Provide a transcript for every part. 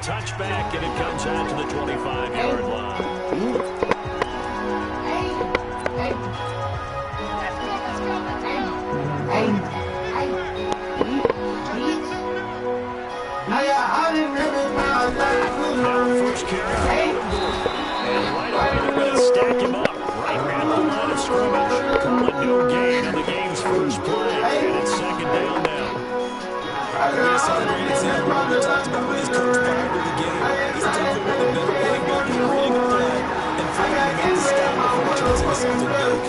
touchback, and it comes out to the 25-yard line. Now first carry. And right away they're going to stack him up right at the line of scrimmage. Call it no gain on the game's first play. And it's second down now. It's a great example. We talked about what he's coached prior to the game. He's taking the middle linebacker, reading a play, and figuring out the stop before it turns into something big.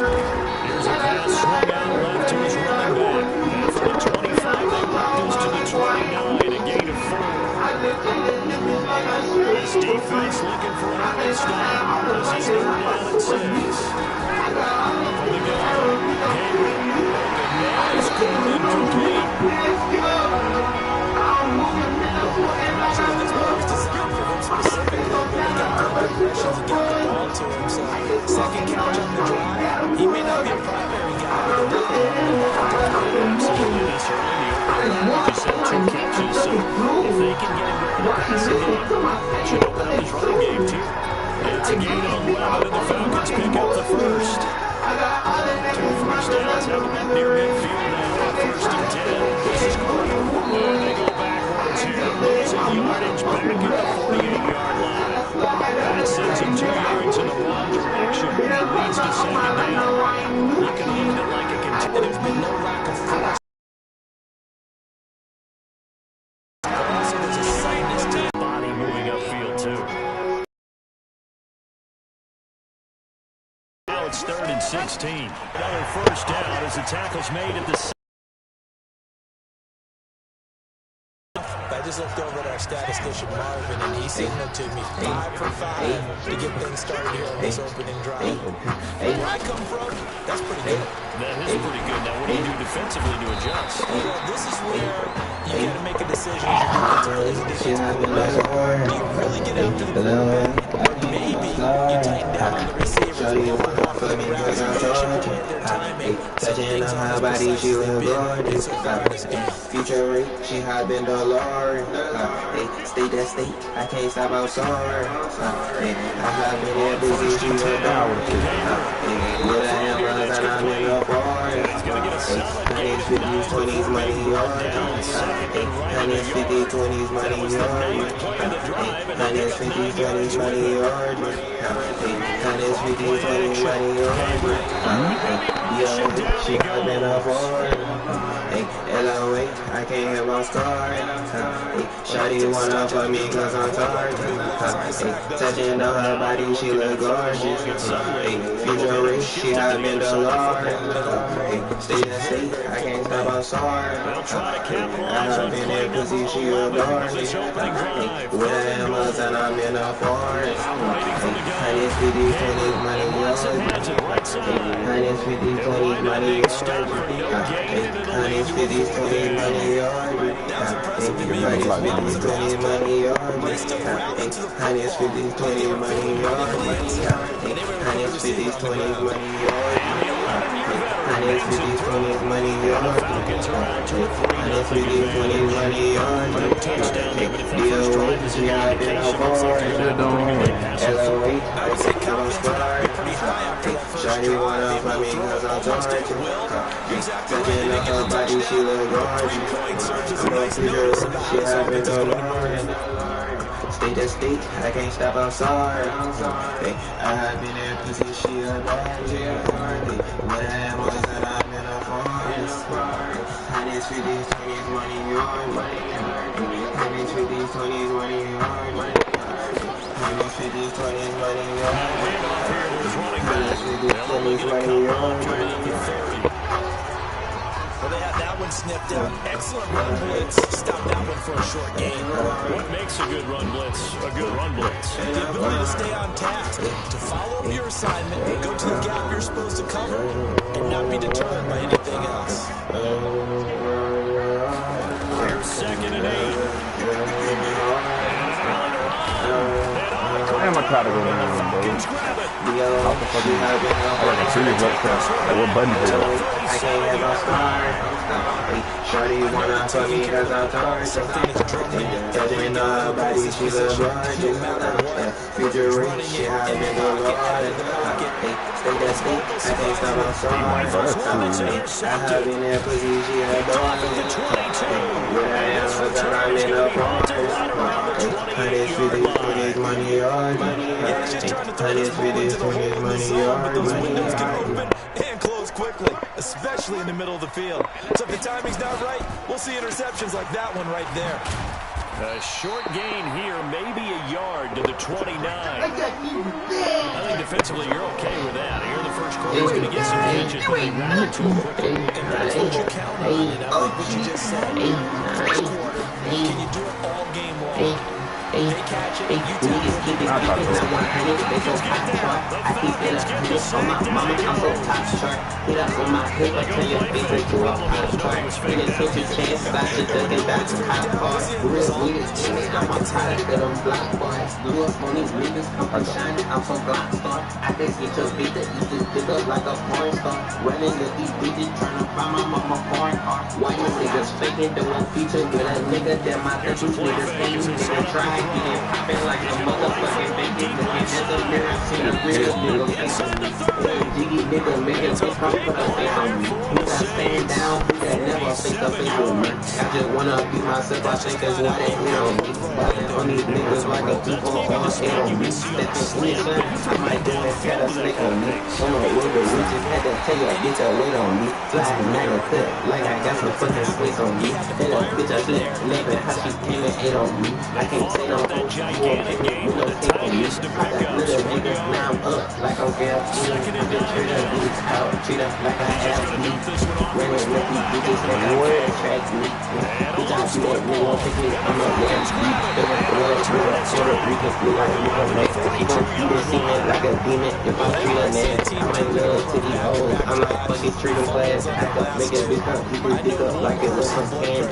Here's a pass swung out left to his running back. And from the 25, they work this to the 29, a gain of 4. This defense looking for an early stop. This is 3rd down and 6. From the gun, Gabriel. Now he's going incomplete. Second catch on the drive. He may not be a primary guy. Absolutely, this early in the opening, just had 2 catches, so if they can get him going in the passing game, that should open up his running game too. It's a gain on 11, and the Falcons pick up the first. 2 first downs, have them up near midfield now. 1st and 10. This is great. And they go backward to losing yardage back at the 48-yard line. That sends him 2 yards in the wrong direction, and it leads to second down. Looking a little bit like a contender. There's been no lack of force. Also, there's a soundness to the body moving upfield too. Now it's 3rd and 16. Another first down as the tackle's made at the. I just looked over at our statistician Marvin, and he signaled to me 5 for 5 to get things started here on this opening drive. Where I come from, that's pretty good. That is pretty good. Now, what do you do defensively to adjust? Well, this is where you got to make a decision. Do you really get after the quarterback, or maybe you tighten down on the receivers and go for off of the ground so their timing. Touching on her body, she look gorgeous. Future, she hot been the Lord. State that state, I can't stop outside. I have been there busy, she a dog. With a hammer, and I'm in the forest. 100s, 50s, 20s, money yard. 100s, 50s, 20s, money yard. 100s, 50s, 20s, money yard. 100s, 50s, 20s, money yard. Yo, she hot been the forest. LOA, I can't have my scar. Shawty wanna fuck me cause I'm tired. Touching on her body, she look gorgeous. Future rich, she hot been the Lord. State to state, I can't stop outside. I have been there pussy, she adores me. With a hammer, and I'm in the forest. 100s, 50s, 20s, money yard. 100s, 50s, 20s, money yard. 100s, 50s, 20s, money yard. 100s, 50s, 20s, money yard. 100s, 50s, 20s, money yard. 100s, 50s, 20s, money yard. 100s, 50s, 20s, money yard. 100s, 50s, 20s, money yard. DAGoat, she hot been the forest. LOA, I take on squad. Shawty wanna fuck me cause I'm tired. Touching on her body, she look gorgeous. She hot been the Lord. State to state, I can't stop outside. I have been there pussy, she a dog. What I am was that I'm in a forest. 100s, 50s, 20s, money yard. 100s, 50s, 20s, money yard. 100s, 50s, 20s, money yard. 100s, 50s, 20s, money yard. Well, they had that one snipped out. Excellent run blitz. Stop that one for a short gain. What makes a good run blitz a good run blitz? The ability to stay on task, to follow up your assignment, go to the gap you're supposed to cover, and not be deterred by anything else. Here's 2nd and 8. Damn, I try to go down, bro. Falcons grab it. How the fuck is that? I got a serious upset. Like, what button is it? I can't have no start. Shorty wanna fuck me cause I'm tired. Touching nobody, she's a virgin. Future rich, she has been the Lord. Stay that state, I can't stop, I'm sorry. I have been there pussy, she adore. Where I am, cause I'm in a party. 150, 20 money yard. 150, 20 money yard. And close quickly, especially in the middle of the field. So if the timing's not right, we'll see interceptions like that one right there. A short gain here, maybe a yard to the 29. I think defensively you're okay with that. Here in the first quarter, he's going to get some pitches, but they ran it to him quickly. And that's what you count on. And I like what you just said. First quarter, can you do it all game long? They catch it, you tell them. Keep it they so hot chart. I keep it up on my mama, I'm so top chart. Hit up on my hip, I turn your face into a pop chart. When it takes a chance, I should duck it back to hot cars. Real niggas, I'm a product of them block boys. Blew up on these niggas, I'm from shining, I'm from block star. I can get your beat to eat this dick up like a porn star. Running to these bitches, trying to find my mama foreign car. Why you niggas faking, doing feature with a nigga that my these niggas ain't nigga try. Get it poppin' like a motherfucking baby. Looking at the mirror, see the real nigga face on me. Jiggy nigga, make a bitch come put a face on me. Who got stand down, who that never face up face with me. I just wanna be myself, I think that's why they hit on me. Ballin' on these niggas like a people all hit on me. Steppin' sneak, I might do it, got a snake on me. Some of the witches had to tell ya, bitch, I wait on me. Slide night or cut, like I got some fucking space on me. Tell a bitch I slept, living how she came and ate on me. I can't say no that gigantic game with the tiniest of pickups. now I'm up like I'm gas. Second and 9. Treat her like I have me. When it's lucky, bitches like I can't track me. Bitch, I do it, nigga, pick me. I'm a damn street. Puerto Rican, feel like you gon' make it. You gon' see this semen like a demon. If I treat a man, I'm in love to these hoes. I'm like fucking treat them class. Act up, make a bitch come keep her dick up like it was some can.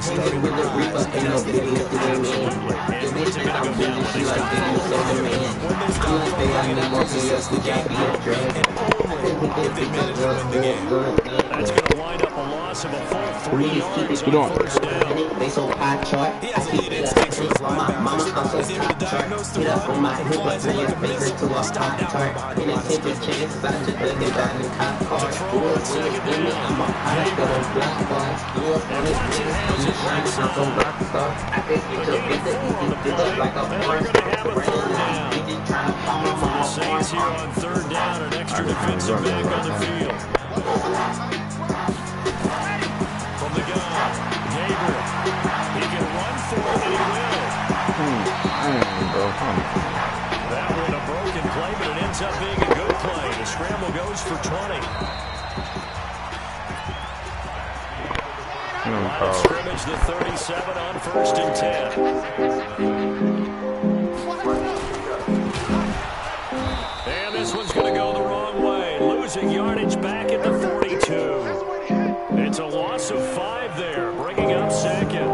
Steady with the reaper, ain't no video to the man. The bitch think I'm busy, she like video so the man. I'm like, they got me more for your switch, I be a drag. That's going to wind up a loss of a full 3 yards on first down. They so high chart. I keep it up on my mama, I'm so top chart. Hit up on my hip, I turn your face into a hot chart. In a kitchen chance, I just look it down in cop cars. Who's in me, I'm a product of them black boys. Who's on this nigga, I'm shining, I'm some rock star. I think we just get the easy, dig up like a porn star. Bitches trying to find my mama porn Saints here on third down, an extra defensive back on the field. From the gun, Gabriel. He can run for it, and he will. That one a broken play, but it ends up being a good play. The scramble goes for 20. Line of scrimmage, the 37 on 1st and 10. And this one's going to go the wrong way. Losing yardage back at the 42. It's a loss of 5 there, bringing up second.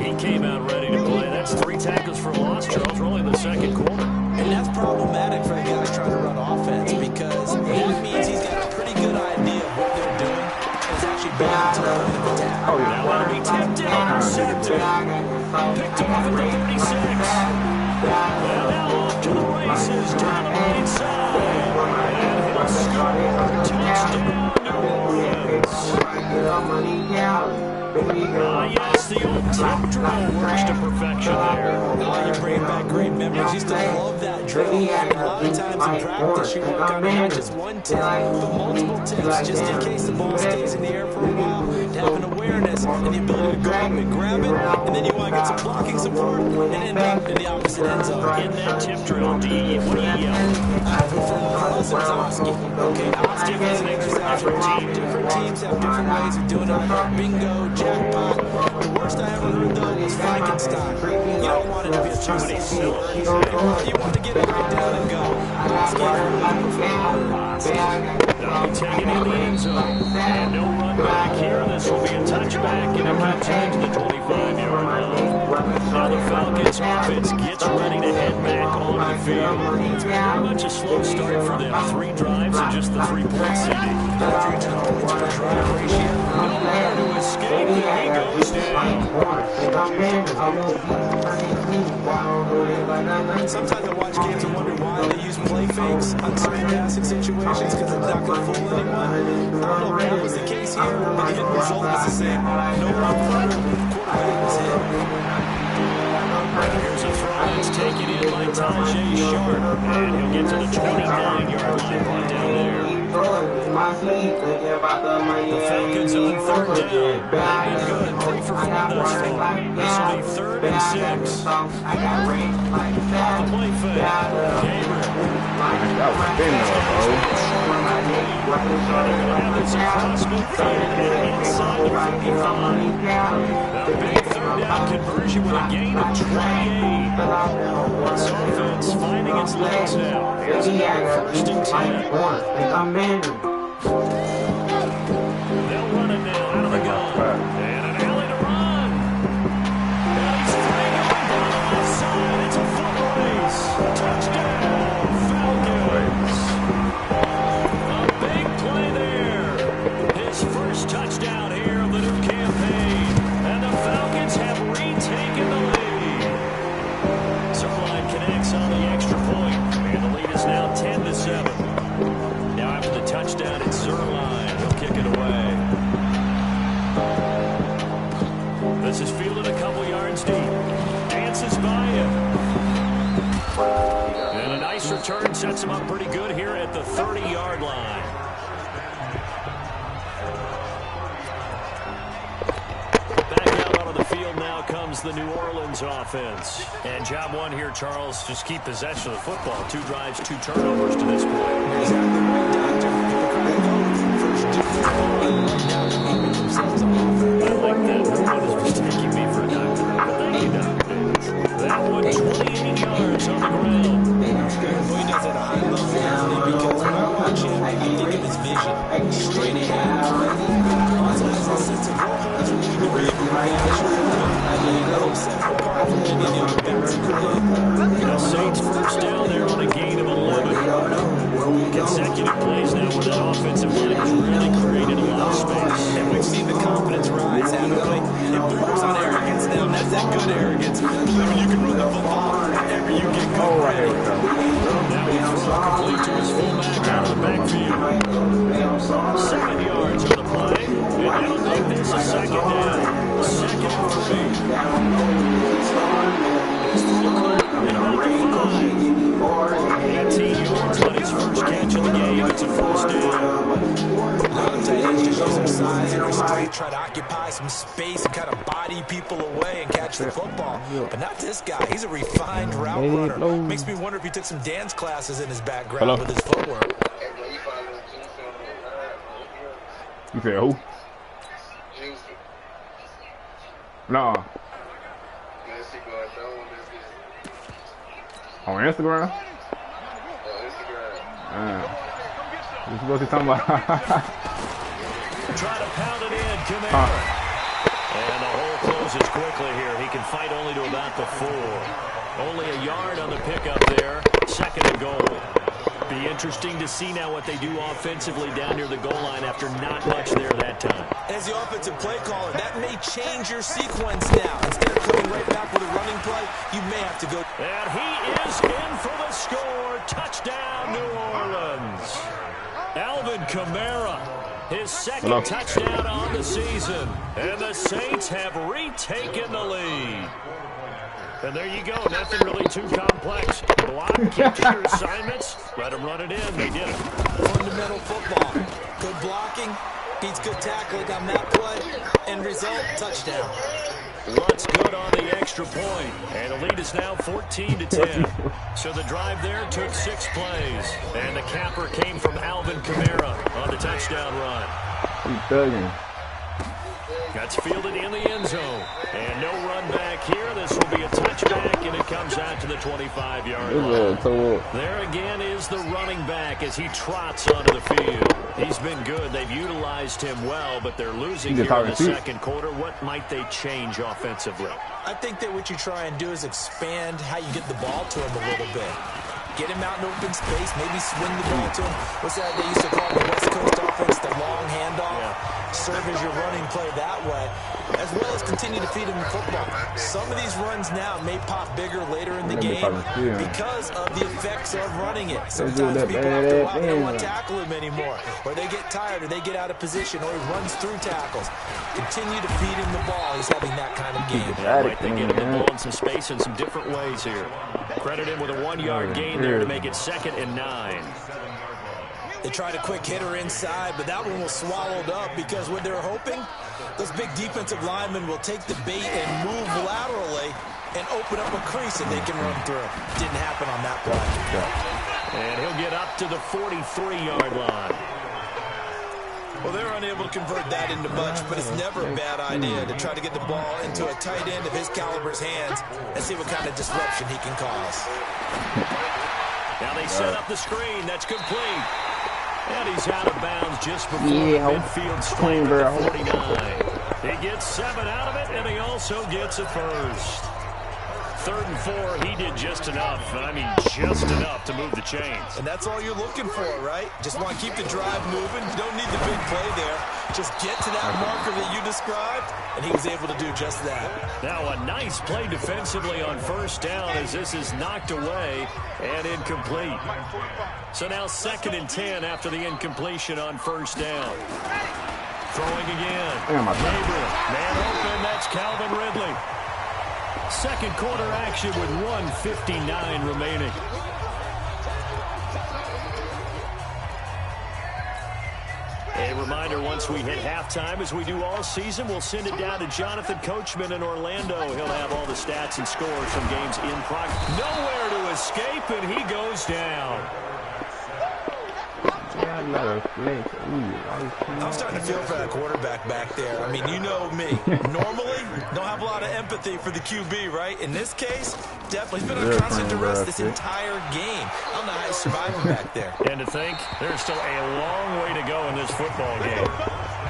He came out ready to play. That's 3 tackles for loss, Charles, early in the second quarter. And that's problematic for a guy who's trying to run offense because that means he's got a pretty good idea of what they're doing. It's actually bad to the point of attack. Now want to be tipped in, intercepted. Picked off at the 36. And now off to the races down the right side. And he'll score. Touchdown, New Orleans. Yes, the old tip drill works to perfection there. Oh, you're bringing back great memories. Used to love that drill. And a lot of times in practice, you work on not just one tip, but multiple tips, just in case the ball stays in the air for a while. To have an awareness and the ability to go up and grab it, and then you want to get some blocking support and end up in the opposite end zone. In that tip drill, what do you yell? Okay, different teams have different ways of doing it. Bingo, jackpot. The worst I ever heard though was Failcans. You don't want it to be a too many syllables. You want to get it right down and go. Now taking in the end zone. And no run back here. This will be a touchback, and it comes into the 25-yard line. Now the Falcons offense gets ready to head back on the field. It's been very much a slow start for them. 3 drives and just the 3 points, CD. No points per drive ratio. Nowhere to escape, and he goes down. Sometimes I watch games and wonder why they use play fakes on certain passing situations because it's not going to fool anyone. I don't know if that was the case here, but the end result was the same. No run fire, quarterback was hit. Here's a throw that's taken in by Tajay Sharp, and he'll get to the 29-yard line right down there. The Falcons on 3rd down. They've been good, 3 for 4 thus far. This will be 3rd and 6. The play fake. Gabriel. That was thin They're going to have this across midfield and inside the 45. The big 3rd down conversion with a gain of 28. This offense finding its legs now. Here's another 1st and 10. They'll run it now out of the gun. And an alley to run. And he's free going down the left side. It's a foot race. Touchdown, Falcons. A big play there. His first touchdown here of the new campaign. And the Falcons have retaken the lead. Zerline connects on the extra point. And the lead is now 10-7. Now after the touchdown, it's Zerline. He'll kick it away. This is fielded a couple yards deep. Dances by him. And a nice return sets him up pretty good here at the 30-yard line. Back out onto the field now comes the New Orleans offense. And job 1 here, Charles, just keep possession of the football. 2 drives, 2 turnovers to this point. Exactly right, Doctor. First, do the ball and now they make themselves an offense. I like that. One is mistaking me for a doctor. But thank you, Doctor. That one, 28 yards on the ground. Well, he does at a high level, doesn't he? Because when I watch him, I think of his vision. Straight ahead. Also has a sense of what holds when you read the The Saints first down there on a gain of 11. Consecutive plays now where that offensive line has really created a lot of space. And we've seen the confidence rise, haven't we? It borders on arrogance now, and that's that good arrogance. When you can run the football whenever you get good ready. Now he throws complete to his fullback out of the backfield. 7 yards on the play, and that'll make this a 2nd down. 2nd and 3. 18 yards on his first catch of the game. It's a 1st down. A lot of tight ends just use some size and restraint, try to occupy some space and kind of body people away and catch the football. But not this guy. He's a refined route runner. Makes me wonder if he took some dance classes in his background with his footwork. You said who? No. On Instagram? You supposed to be talking about Try to pound it in, Kamara. And the hole closes quickly here. He can fight only to about the 4. Only a yard on the pickup there. 2nd and goal. Be interesting to see now what they do offensively down near the goal line after not much there that time. As the offensive play caller, that may change your sequence now. Instead of coming right back with a running play, you may have to go. And he is in for the score. Touchdown, New Orleans. Alvin Kamara, his 2nd touchdown on the season. And the Saints have retaken the lead. And there you go. Nothing really too complex. Block, keep to your assignments. Let them run it in. They did it. Fundamental football. Good blocking beats good tackling on that play. End result, touchdown. What's good on the extra point? And the lead is now 14-10. So the drive there took 6 plays. And the capper came from Alvin Kamara on the touchdown run. he's thugging. That's fielded in the end zone. And no run back here. This will be a touchback, and it comes out to the 25-yard line. There again is the running back as he trots onto the field. He's been good. They've utilized him well, but they're losing here in the second quarter. What might they change offensively? I think that what you try and do is expand how you get the ball to him a little bit. Get him out in open space, maybe swing the ball to him. What's that they used to call the West Coast offense, the long handoff? Yeah. Serve as your running play that way, as well as continue to feed him the football. Some of these runs now may pop bigger later in the game because of the effects of running it. Sometimes people after a while don't want to tackle him anymore, or they get tired, or they get out of position, or he runs through tackles. Continue to feed him the ball. He's having that kind of game. Right, they get him the ball in some space in some different ways here. Credit him with a 1-yard gain there to make it 2nd and 9. They tried a quick hitter inside, but that one was swallowed up because what they're hoping, those big defensive linemen will take the bait and move laterally and open up a crease that they can run through. Didn't happen on that play. And he'll get up to the 43-yard line. Well, they're unable to convert that into much, but it's never a bad idea to try to get the ball into a tight end of his caliber's hands and see what kind of disruption he can cause. Now they set up the screen. That's complete. And he's out of bounds just before the midfield stripe at the 49. He gets 7 out of it, and he also gets a first. 3rd and 4, he did just enough, and I mean just enough to move the chains. And that's all you're looking for, right? Just want to keep the drive moving. You don't need the big play there. Just get to that marker that you described, and he was able to do just that. Now a nice play defensively on 1st down as this is knocked away and incomplete. So now 2nd and 10 after the incompletion on 1st down. Throwing again. Gabriel, man open, that's Calvin Ridley. Second quarter action with 1:59 remaining. A reminder, once we hit halftime, as we do all season, we'll send it down to Jonathan Coachman in Orlando. He'll have all the stats and scores from games in progress. Nowhere to escape, and he goes down. I'm starting to feel for that quarterback back there. I mean, you know me. Normally, don't have a lot of empathy for the QB, right? In this case, definitely. He's been under constant duress this entire game. I don't know how he's surviving back there. And to think, there's still a long way to go in this football game.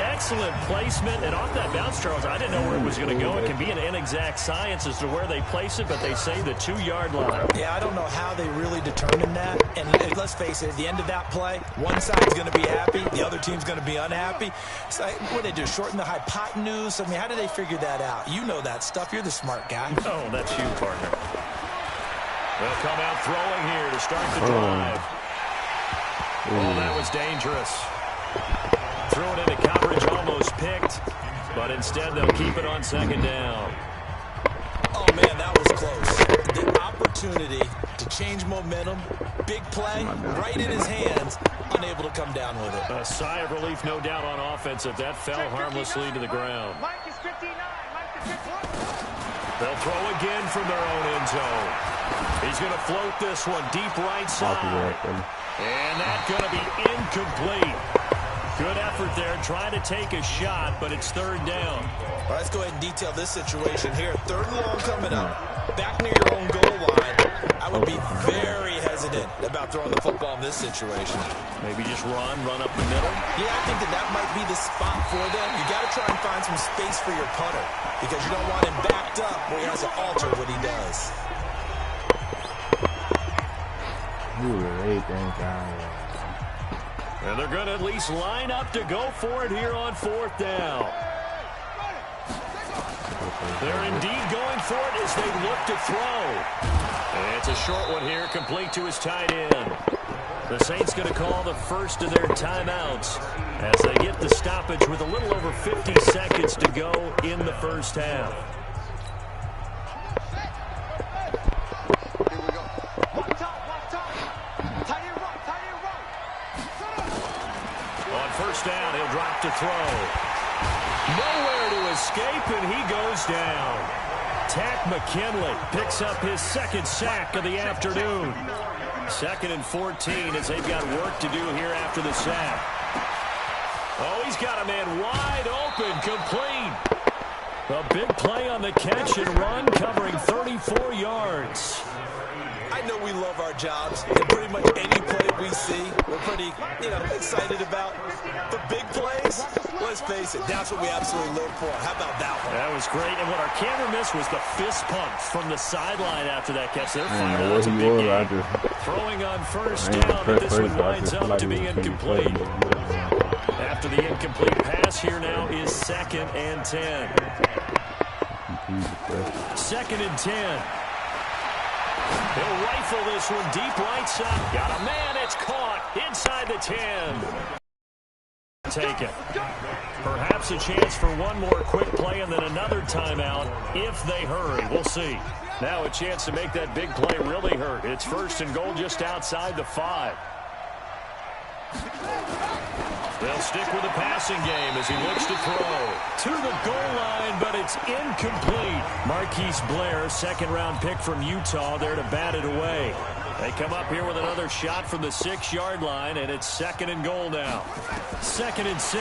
Excellent placement, and off that bounce, Charles, I didn't know where it was going to go. It can be an inexact science as to where they place it, but they say the 2-yard line. Yeah, I don't know how they really determine that. And let's face it, at the end of that play, one side's going to be happy, the other team's going to be unhappy. So what do they do, shorten the hypotenuse? I mean, how do they figure that out? You know that stuff. You're the smart guy. Oh, that's you, partner. They'll come out throwing here to start the drive. Oh, that was dangerous. Threw it into coverage, almost picked, but instead they'll keep it on 2nd down. Oh, man, that was close. The opportunity to change momentum, big play, right in his hands, unable to come down with it. A sigh of relief, no doubt, on offense if that fell harmlessly to the ground. They'll throw again from their own end zone. He's going to float this one deep right side. And that's going to be incomplete. Good effort there, trying to take a shot, but it's 3rd down. All right, let's go ahead and detail this situation here. 3rd and long coming up. Back near your own goal line. I would be very hesitant about throwing the football in this situation. Maybe just run up the middle? Yeah, I think that might be the spot for them. You got to try and find some space for your punter because you don't want him backed up where he has to alter what he does. And they're going to at least line up to go for it here on 4th down. They're indeed going for it as they look to throw. And it's a short one here, complete to his tight end. The Saints going to call the first of their timeouts as they get the stoppage with a little over 50 seconds to go in the 1st half. Down, he'll drop to throw. Nowhere to escape, and he goes down. Tack McKinley picks up his 2nd sack of the afternoon. 2nd and 14 as they've got work to do here after the sack. Oh, he's got a man wide open, complete. A big play on the catch and run, covering 34 yards. I know we love our jobs, and pretty much any play we see, we're pretty, excited about. The big plays, let's face it, that's what we absolutely live for. How about that one? That was great, and what our camera missed was the fist pump from the sideline after that catch. They're fired out. It's a big game. Throwing on first down, but this one winds up to be incomplete. After the incomplete pass, here now is 2nd and 10. 2nd and 10. He'll rifle this one deep right side. Got a man. It's caught inside the 10. Take it. Perhaps a chance for one more quick play and then another timeout if they hurry. We'll see. Now a chance to make that big play really hurt. It's 1st and goal just outside the 5. They'll stick with the passing game as he looks to throw. To the goal line, but it's incomplete. Marquise Blair, 2nd-round pick from Utah, there to bat it away. They come up here with another shot from the 6-yard line, and it's 2nd and goal now. 2nd and 6.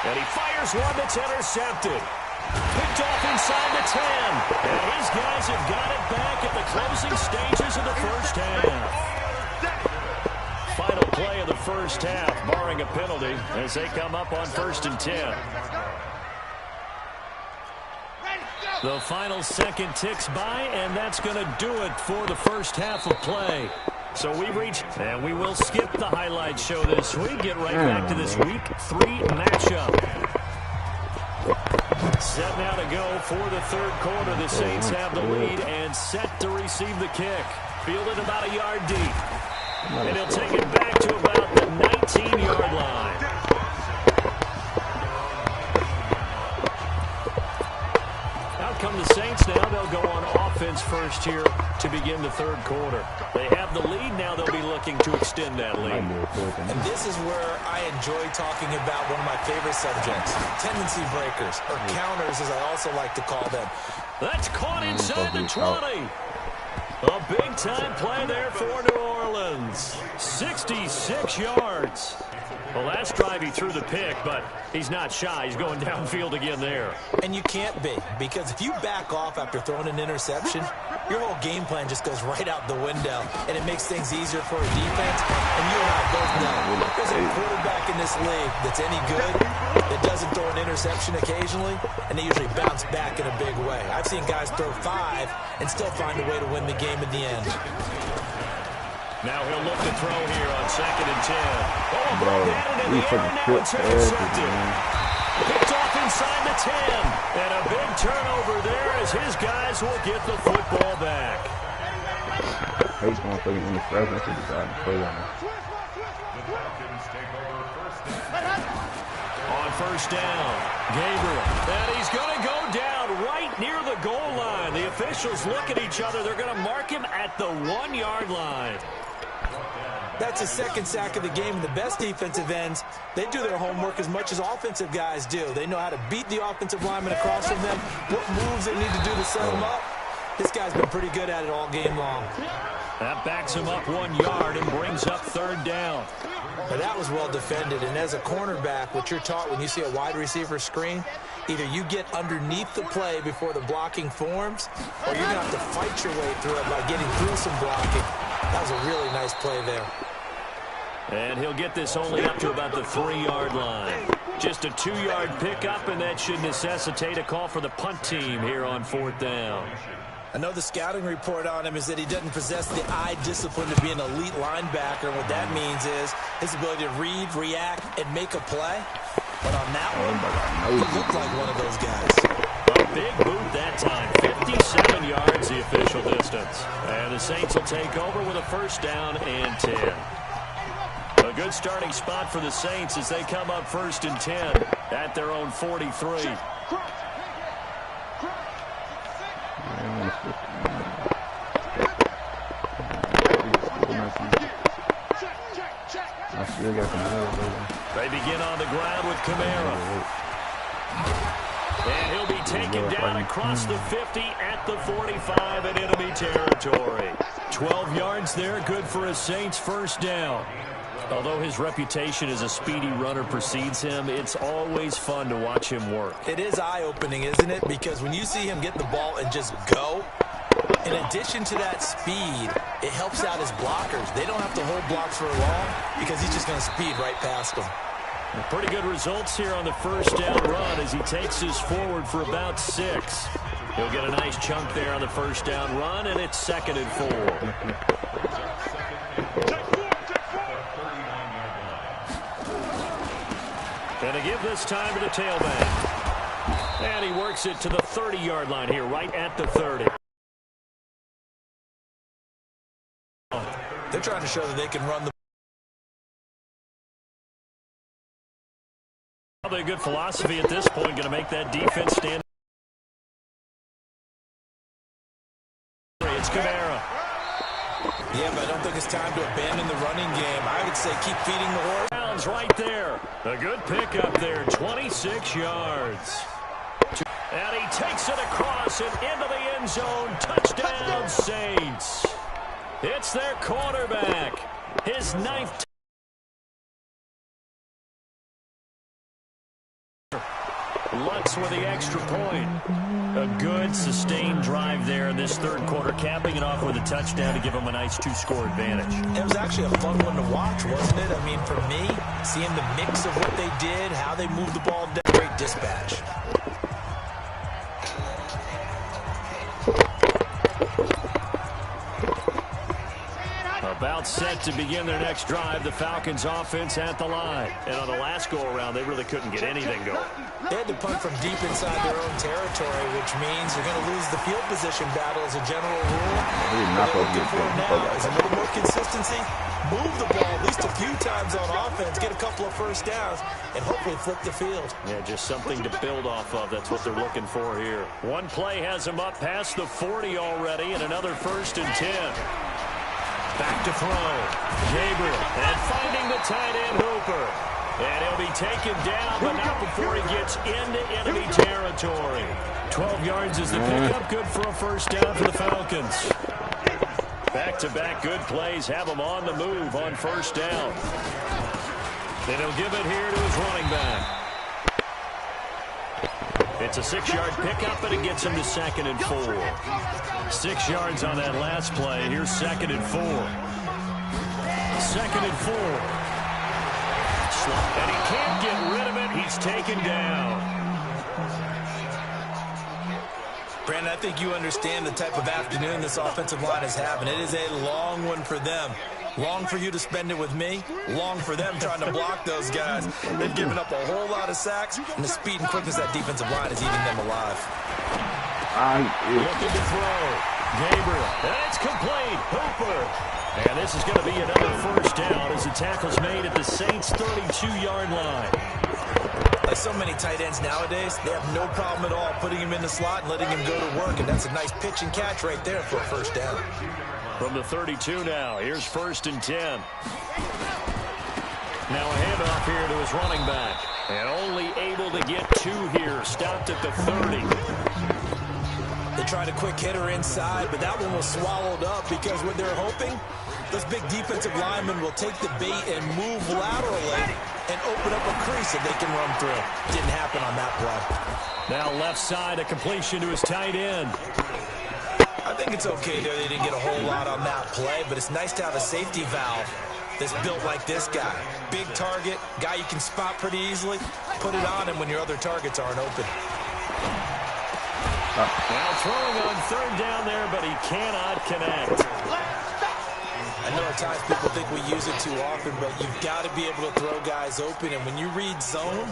And he fires one that's intercepted. Picked off inside the 10. And his guys have got it back at the closing stages of the first half. Final play of the first half, barring a penalty, as they come up on 1st and 10. The final second ticks by, and that's going to do it for the first half of play. So we reach, and we will skip the highlight show this week. Get right back to this Week 3 matchup. Set now to go for the 3rd quarter. The Saints have the lead and set to receive the kick. Fielded about a yard deep. And he'll take it back to about the 19-yard line. Out come the Saints now. They'll go on offense first here to begin the 3rd quarter. They have the lead. Now they'll be looking to extend that lead. And this is where I enjoy talking about one of my favorite subjects, tendency breakers, or counters as I also like to call them. That's caught inside the 20. A big-time play there for New Orleans. 66 yards. Well, last drive he threw the pick, but he's not shy. He's going downfield again there. And you can't be, because if you back off after throwing an interception, your whole game plan just goes right out the window, and it makes things easier for a defense. And you and I both know there's a quarterback in this league that's any good that doesn't throw an interception occasionally, and they usually bounce back in a big way. I've seen guys throw 5 and still find a way to win the game in the end. Now he'll look to throw here on 2nd and 10. Oh, bro, he's fucking quick. Picked off inside the 10. And a big turnover there as his guys will get the football back. He's going to play in the first and decide to play on it. On 1st down, Gabriel. And he's going to go down right near the goal line. The officials look at each other. They're going to mark him at the 1-yard line. That's a 2nd sack of the game. The best defensive ends, they do their homework as much as offensive guys do. They know how to beat the offensive lineman across from them, what moves they need to do to set them up. This guy's been pretty good at it all game long. That backs him up 1 yard and brings up 3rd down. But that was well defended, and as a cornerback, what you're taught when you see a wide receiver screen, either you get underneath the play before the blocking forms, or you're going to have to fight your way through it by getting through some blocking. That was a really nice play there. And he'll get this only up to about the 3-yard line. Just a 2-yard pickup, and that should necessitate a call for the punt team here on 4th down. I know the scouting report on him is that he doesn't possess the eye discipline to be an elite linebacker. What that means is his ability to read, react, and make a play. But on that one, he looked like one of those guys. A big boot that time. 57 yards the official distance. And the Saints will take over with a 1st down and 10. A good starting spot for the Saints as they come up 1st and 10 at their own 43. They begin on the ground with Kamara. And he'll be taken down across the 50 at the 45 in enemy territory. 12 yards there, good for a Saints 1st down. Although his reputation as a speedy runner precedes him, it's always fun to watch him work. It is eye-opening, isn't it? Because when you see him get the ball and just go, in addition to that speed, it helps out his blockers. They don't have to hold blocks for long because he's just going to speed right past them. Pretty good results here on the first down run as he takes us forward for about 6. He'll get a nice chunk there on the first down run, and it's 2nd and 4. And to give this time to the tailback. And he works it to the 30-yard line here, right at the 30. They're trying to show that they can run the Probably a good philosophy at this point, going to make that defense stand. It's Kamara. Yeah, but I don't think it's time to abandon the running game. I would say keep feeding the horse. Downs right there. A good pickup there, 26 yards. And he takes it across and into the end zone. Touchdown, Saints. It's their quarterback. His 9th. Lutz with the extra point. A good, sustained drive there in this third quarter, capping it off with a touchdown to give them a nice 2-score advantage. It was actually a fun one to watch, wasn't it? I mean, for me, seeing the mix of what they did, how they moved the ball down, great dispatch. About set to begin their next drive, the Falcons offense at the line. And on the last go-around, they really couldn't get anything going. They had to punt from deep inside their own territory, which means you're going to lose the field position battle as a general rule. What they're looking for now is a little more consistency, move the ball at least a few times on offense, get a couple of first downs, and hopefully flip the field. Yeah, just something to build off of. That's what they're looking for here. One play has them up past the 40 already, and another 1st and 10. Back to throw. Gabriel. And finding the tight end, Hooper. And he'll be taken down, but not before he gets into enemy territory. 12 yards is the pickup. Good for a first down for the Falcons. Back-to-back good plays have him on the move on first down. Then he'll give it here to his running back. It's a 6-yard pickup, and it gets him to 2nd and 4. 6 yards on that last play. Here's 2nd and 4. 2nd and 4. And he can't get rid of it. He's taken down. Brandon, I think you understand the type of afternoon this offensive line is having. It is a long one for them. Long for you to spend it with me. Long for them trying to block those guys. They've given up a whole lot of sacks, and the speed and quickness of that defensive line is eating them alive. Looking to throw. Gabriel. And it's complete. Hooper. And this is going to be another first down as the tackle's made at the Saints' 32-yard line. Like so many tight ends nowadays, they have no problem at all putting him in the slot and letting him go to work, and that's a nice pitch and catch right there for a first down. From the 32 now, here's 1st and 10. Now a handoff here to his running back. And only able to get 2 here, stopped at the 30. They tried a quick hitter inside, but that one was swallowed up because what they're hoping, those big defensive linemen will take the bait and move laterally and open up a crease that they can run through. Didn't happen on that play. Now left side, a completion to his tight end. I think it's okay there. They didn't get a whole lot on that play, but it's nice to have a safety valve that's built like this guy. Big target, guy you can spot pretty easily. Put it on him when your other targets aren't open. Now throwing on 3rd down there, but he cannot connect. I know at times people think we use it too often, but you've got to be able to throw guys open. And when you read zone,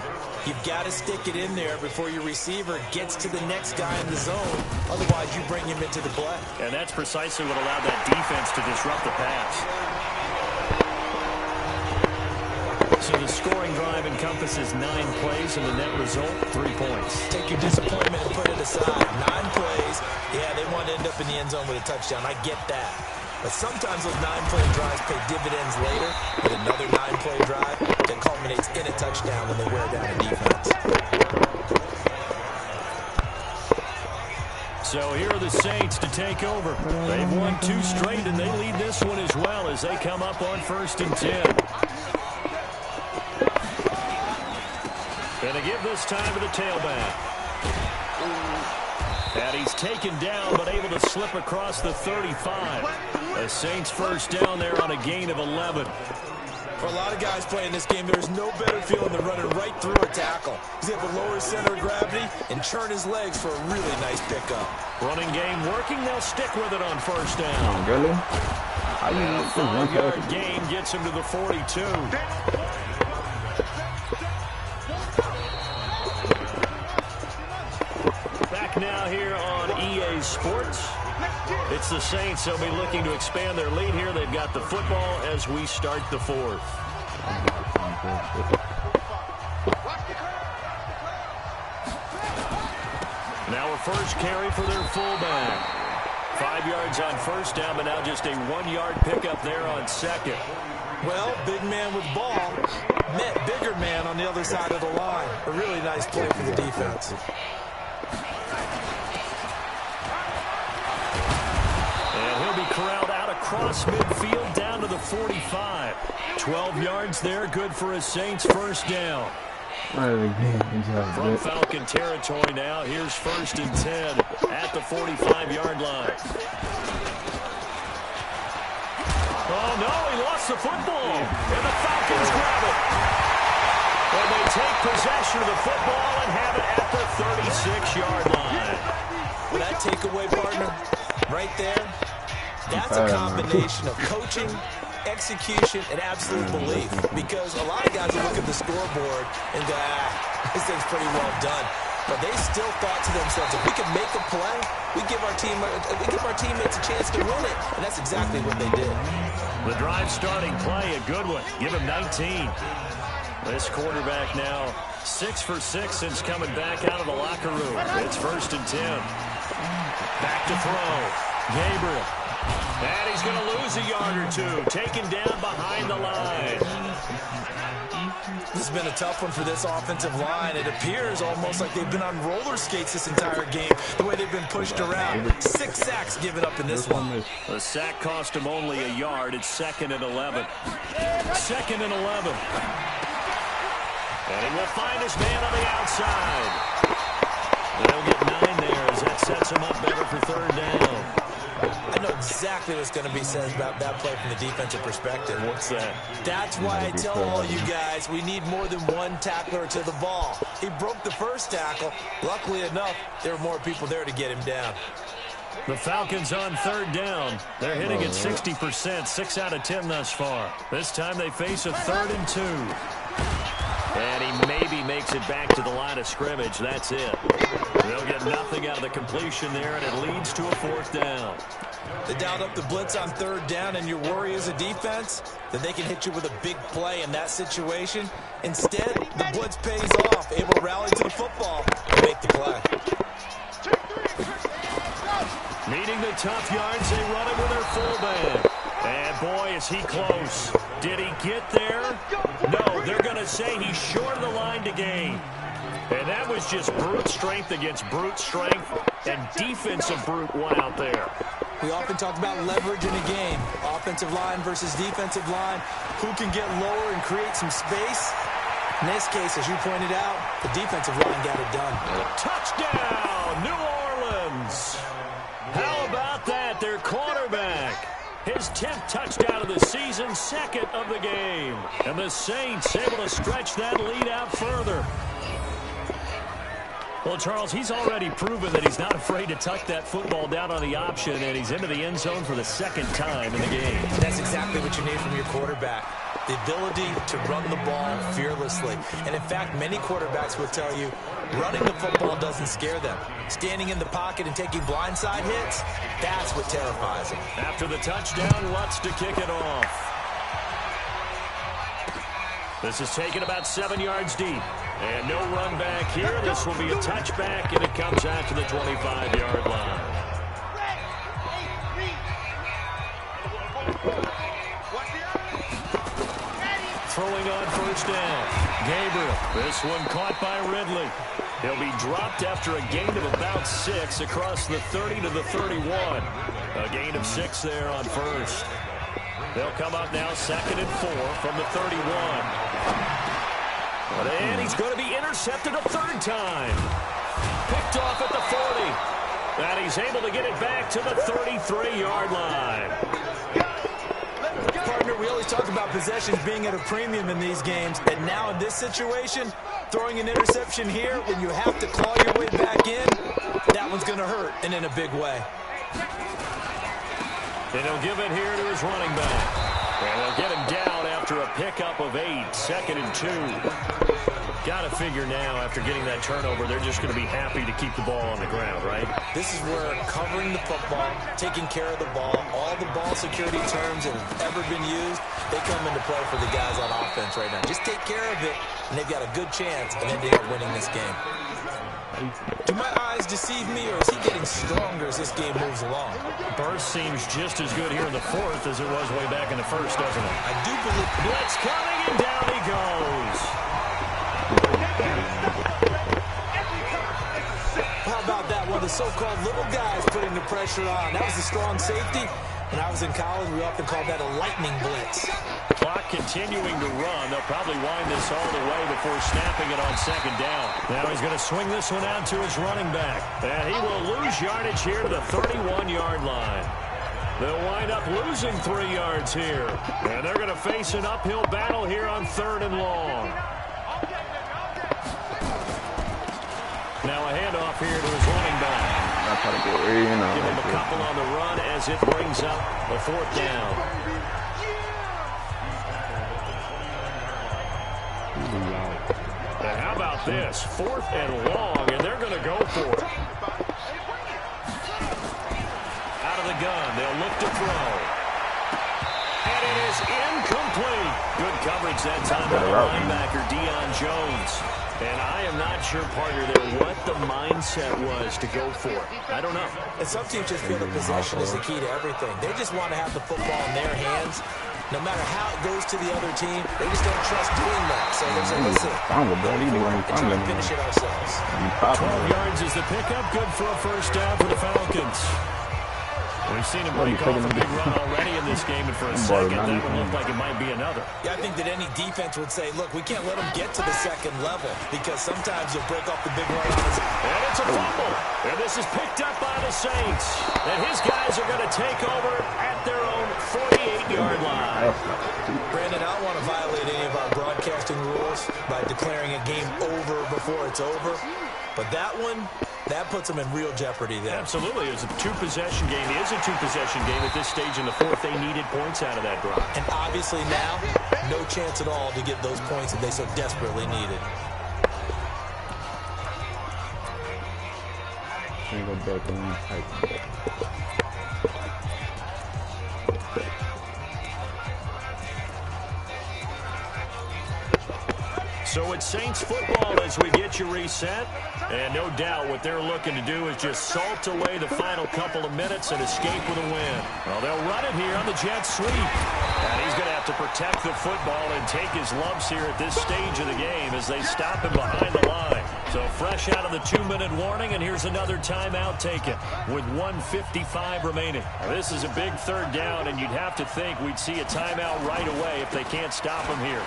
you've got to stick it in there before your receiver gets to the next guy in the zone. Otherwise, you bring him into the play. And that's precisely what allowed that defense to disrupt the pass. So the scoring drive encompasses 9 plays, and the net result, 3 points. Take your disappointment and put it aside. 9 plays. Yeah, they want to end up in the end zone with a touchdown. I get that. But sometimes those 9-play drives pay dividends later with another 9-play drive that culminates in a touchdown when they wear down a defense. So here are the Saints to take over. They've won 2 straight, and they lead this one as well as they come up on 1st and 10. And they give this time to the tailback. And he's taken down, but able to slip across the 35. The Saints first down there on a gain of 11. For a lot of guys playing this game, there's no better feeling than running right through a tackle. He's able to lower his center of gravity and churn his legs for a really nice pickup. Running game working. They'll stick with it on first down. Really? And a 5-yard gain gets him to the 42. Back now here on EA Sports. It's the Saints. They'll be looking to expand their lead here. They've got the football as we start the fourth. Now a first carry for their fullback. 5 yards on first down, but now just a 1-yard pickup there on second. Well, big man with ball met bigger man on the other side of the line. A really nice play for the defense. Corralled out across midfield down to the 45. 12 yards there, good for a Saints first down. From Falcon territory now, here's 1st and 10 at the 45-yard line. Oh, no, he lost the football, and the Falcons grab it. And they take possession of the football and have it at the 36-yard line. Well, that takeaway, partner, right there, that's a combination of coaching, execution, and absolute belief. Because a lot of guys will look at the scoreboard and go, this thing's pretty well done. But they still thought to themselves, if we can make a play, we give our teammates a chance to win it. And that's exactly what they did. The drive starting play, a good one. Give him 19. This quarterback now 6 for 6 since coming back out of the locker room. It's 1st and 10. Back to throw. Gabriel. And he's going to lose a yard or two. Taken down behind the line. This has been a tough one for this offensive line. It appears almost like they've been on roller skates this entire game, the way they've been pushed around. 6 sacks given up in this one. The sack cost him only a yard. It's 2nd and 11. 2nd and 11. And he will find his man on the outside. They'll get 9 there as that sets him up better for 3rd down. I know exactly what's going to be said about that play from the defensive perspective. What's that? That's why I tell all you guys we need more than one tackler to the ball. He broke the first tackle. Luckily enough, there were more people there to get him down. The Falcons on 3rd down. They're hitting at 60%, 6 out of 10 thus far. This time they face a 3rd and 2. And he maybe makes it back to the line of scrimmage. That's it. They'll get nothing out of the completion there, and it leads to a 4th down. They dialed up the blitz on 3rd down, and your worry as a defense that they can hit you with a big play in that situation. Instead, the blitz pays off, able to rally to the football and make the play. Needing the tough yards, they run it with their fullback. And boy, is he close. Did he get there? No, they're going to say he's short of the line to gain. And that was just brute strength against brute strength, and defensive brute one out there. We often talk about leverage in a game. Offensive line versus defensive line. Who can get lower and create some space? In this case, as you pointed out, the defensive line got it done. Touchdown, New Orleans. How about that? Their quarterback. His 10th touchdown of the season, 2nd of the game. And the Saints able to stretch that lead out further. Well, Charles, he's already proven that he's not afraid to tuck that football down on the option, and he's into the end zone for the 2nd time in the game. That's exactly what you need from your quarterback. The ability to run the ball fearlessly. And in fact, many quarterbacks will tell you running the football doesn't scare them. Standing in the pocket and taking blindside hits, that's what terrifies them. After the touchdown, Lutz to kick it off. This is taken about 7 yards deep. And no run back here. This will be a touchback, and it comes out to the 25-yard line. Throwing on 1st down. Gabriel. This one caught by Ridley. He'll be dropped after a gain of about 6 across the 30 to the 31. A gain of 6 there on 1st. They'll come up now 2nd and 4 from the 31. And he's going to be intercepted a third time. Picked off at the 40. And he's able to get it back to the 33-yard line. Partner, we always talk about possessions being at a premium in these games. And now in this situation, throwing an interception here when you have to claw your way back in, that one's going to hurt, and in a big way. And he'll give it here to his running back. And they'll get him down after a pickup of 8, 2nd and 2. Got to figure now, after getting that turnover, they're just going to be happy to keep the ball on the ground, right? This is where covering the football, taking care of the ball, all the ball security terms that have ever been used, they come into play for the guys on offense right now. Just take care of it, and they've got a good chance of ending up winning this game. Do my eyes deceive me, or is he getting stronger as this game moves along? Burst seems just as good here in the 4th as it was way back in the 1st, doesn't it? I do believe... Blitz coming, and down he goes. How about that? One of the so-called little guys putting the pressure on. That was a strong safety. When I was in college, we often called that a lightning blitz. Clock continuing to run. They'll probably wind this all the way before snapping it on 2nd down. Now he's going to swing this one out to his running back. And he will lose yardage here to the 31-yard line. They'll wind up losing 3 yards here. And they're going to face an uphill battle here on 3rd and long. Now a handoff here to his running back. Give him a couple on the run as it brings up a 4th down. And how about this? 4th and long, and they're going to go for it. Out of the gun, they'll look to throw. And it is incomplete. Good coverage that time by the linebacker, Deion Jones. And I am not sure, partner, there what the mindset was to go for it. I don't know. And some teams just feel that possession is the key to everything. They just want to have the football in their hands. No matter how it goes to the other team, they just don't trust doing that. So they say, listen, we're going to try to finish it ourselves. 12 yards is the pickup. Good for a 1st down for the Falcons. We've seen him break off a big run already in this game, and for a second, that would look like it might be another. Yeah, I think that any defense would say, look, we can't let them get to the 2nd level, because sometimes you'll break off the big run on his... And it's a fumble. And this is picked up by the Saints. And his guys are going to take over at their own 48-yard line. Brandon, I don't want to violate any of our broadcasting rules by declaring a game over before it's over, but that one... that puts them in real jeopardy there. Absolutely. It's a 2-possession game. It is a 2-possession game at this stage in the 4th. They needed points out of that drive. And obviously now, no chance at all to get those points that they so desperately needed. So it's Saints football as we get you reset. And no doubt what they're looking to do is just salt away the final couple of minutes and escape with a win. Well, they'll run it here on the jet sweep. And he's going to have to protect the football and take his lumps here at this stage of the game as they stop him behind the line. So fresh out of the 2-minute warning, and here's another timeout taken with 1:55 remaining. Now, this is a big 3rd down, and you'd have to think we'd see a timeout right away if they can't stop him here.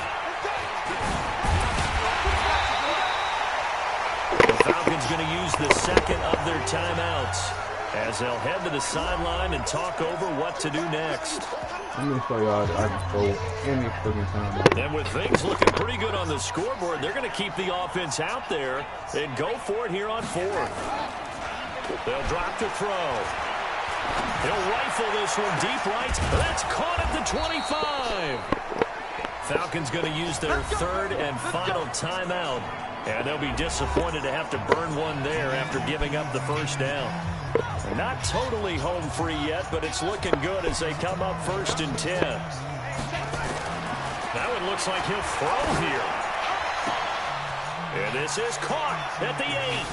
The Falcons going to use the 2nd of their timeouts as they'll head to the sideline and talk over what to do next. I'm going to show y'all that I can throw any freaking time. And with things looking pretty good on the scoreboard, they're going to keep the offense out there and go for it here on 4th. They'll drop to throw. He'll rifle this one deep right. That's caught at the 25. Falcons going to use their 3rd and final timeout. And they'll be disappointed to have to burn one there after giving up the 1st down. Not totally home free yet, but it's looking good as they come up 1st and 10. Now it looks like he'll throw here. And this is caught at the 8.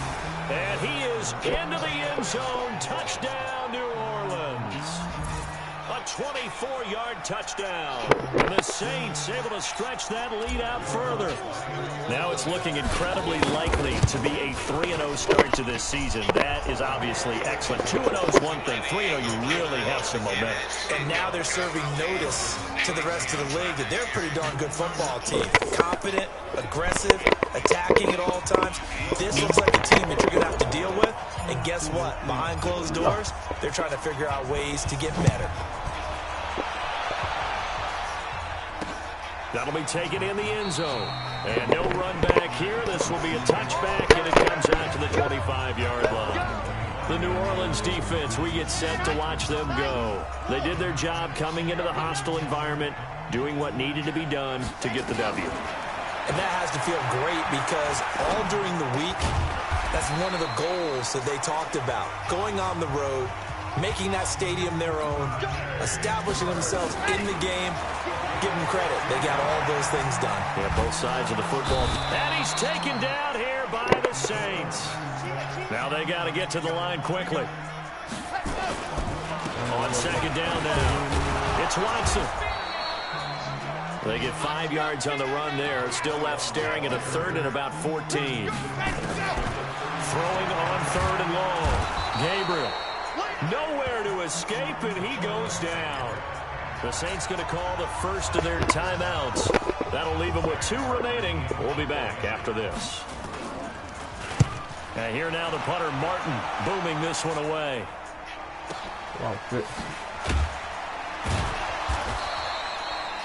And he is into the end zone. Touchdown, New Orleans. A 24-yard touchdown. And the Saints able to stretch that lead out further. Now it's looking incredibly likely to be a 3-0 start to this season. That is obviously excellent. 2-0 is one thing. 3-0, you really have some momentum. And now they're serving notice to the rest of the league that they're a pretty darn good football team. Confident, aggressive, attacking at all times. This looks like a team that you're going to have to deal with. And guess what? Behind closed doors, they're trying to figure out ways to get better. That'll be taken in the end zone. And no run back here. This will be a touchback, and it comes out to the 25-yard line. The New Orleans defense, we get set to watch them go. They did their job coming into the hostile environment, doing what needed to be done to get the W. And that has to feel great because all during the week, that's one of the goals that they talked about. Going on the road, making that stadium their own, establishing themselves in the game. Give them credit. They got all those things done. Yeah, both sides of the football. And he's taken down here by the Saints. Now they got to get to the line quickly. On second down now, it's Watson. They get 5 yards on the run there. Still left staring at a third and about 14. Throwing on third and long. Gabriel. Nowhere to escape, and he goes down. The Saints going to call the first of their timeouts. That'll leave them with 2 remaining. We'll be back after this. And here now the punter, Martin, booming this one away. Wow, fit.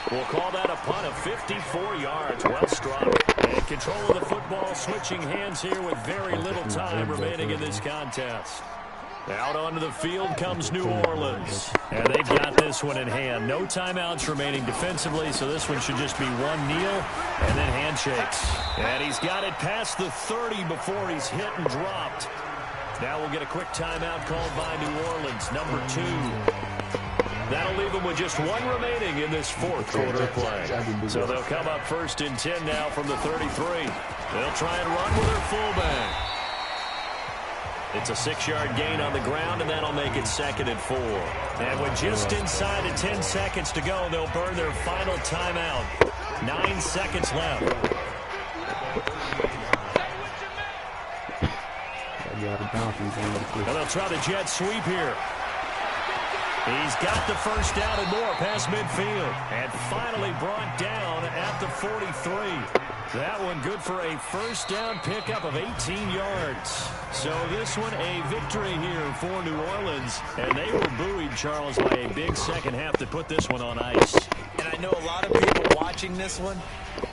We'll call that a punt of 54 yards. Well struck. And control of the football, switching hands here with very little time remaining in this contest. Out onto the field comes New Orleans. And they've got this one in hand. No timeouts remaining defensively, so this one should just be one kneel and then handshakes. And he's got it past the 30 before he's hit and dropped. Now we'll get a quick timeout called by New Orleans, number 2. That'll leave them with just 1 remaining in this 4th quarter play. So they'll come up first and 10 now from the 33. They'll try and run with their fullback. It's a 6-yard gain on the ground, and that'll make it 2nd and 4. And with just inside of 10 seconds to go, they'll burn their final timeout. 9 seconds left. And they'll try the jet sweep here. He's got the first down and more past midfield. And finally brought down at the 43. That one good for a first down pickup of 18 yards. So this one a victory here for New Orleans. And they were buoyed, Charles, by a big second half to put this one on ice. And I know a lot of people watching this one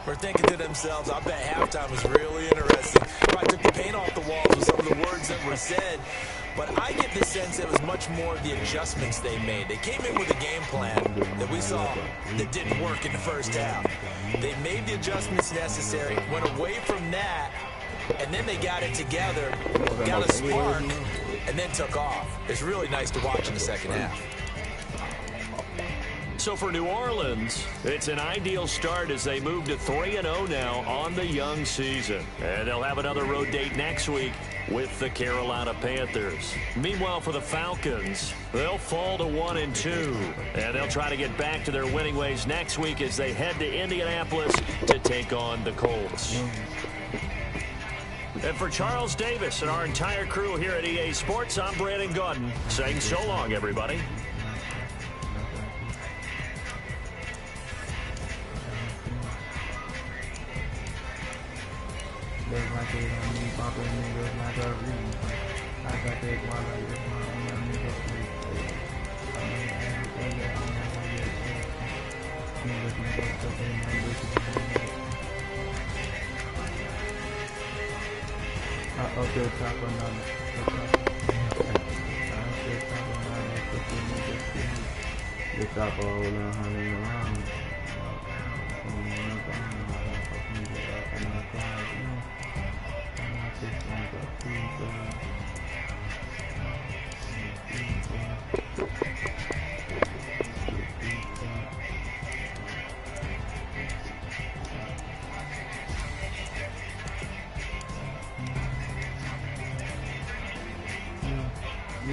were thinking to themselves, I bet halftime was really interesting. Probably took the paint off the walls with some of the words that were said. But I get the sense it was much more of the adjustments they made. They came in with a game plan that we saw that didn't work in the first half. They made the adjustments necessary, went away from that, and then they got it together, got a spark, and then took off. It's really nice to watch in the second half. So for New Orleans, it's an ideal start as they move to 3-0 now on the young season. And they'll have another road date next week with the Carolina Panthers. Meanwhile, for the Falcons, they'll fall to 1-2. And they'll try to get back to their winning ways next week as they head to Indianapolis to take on the Colts. And for Charles Davis and our entire crew here at EA Sports, I'm Brandon Gaudin saying so long, everybody. Stop all around.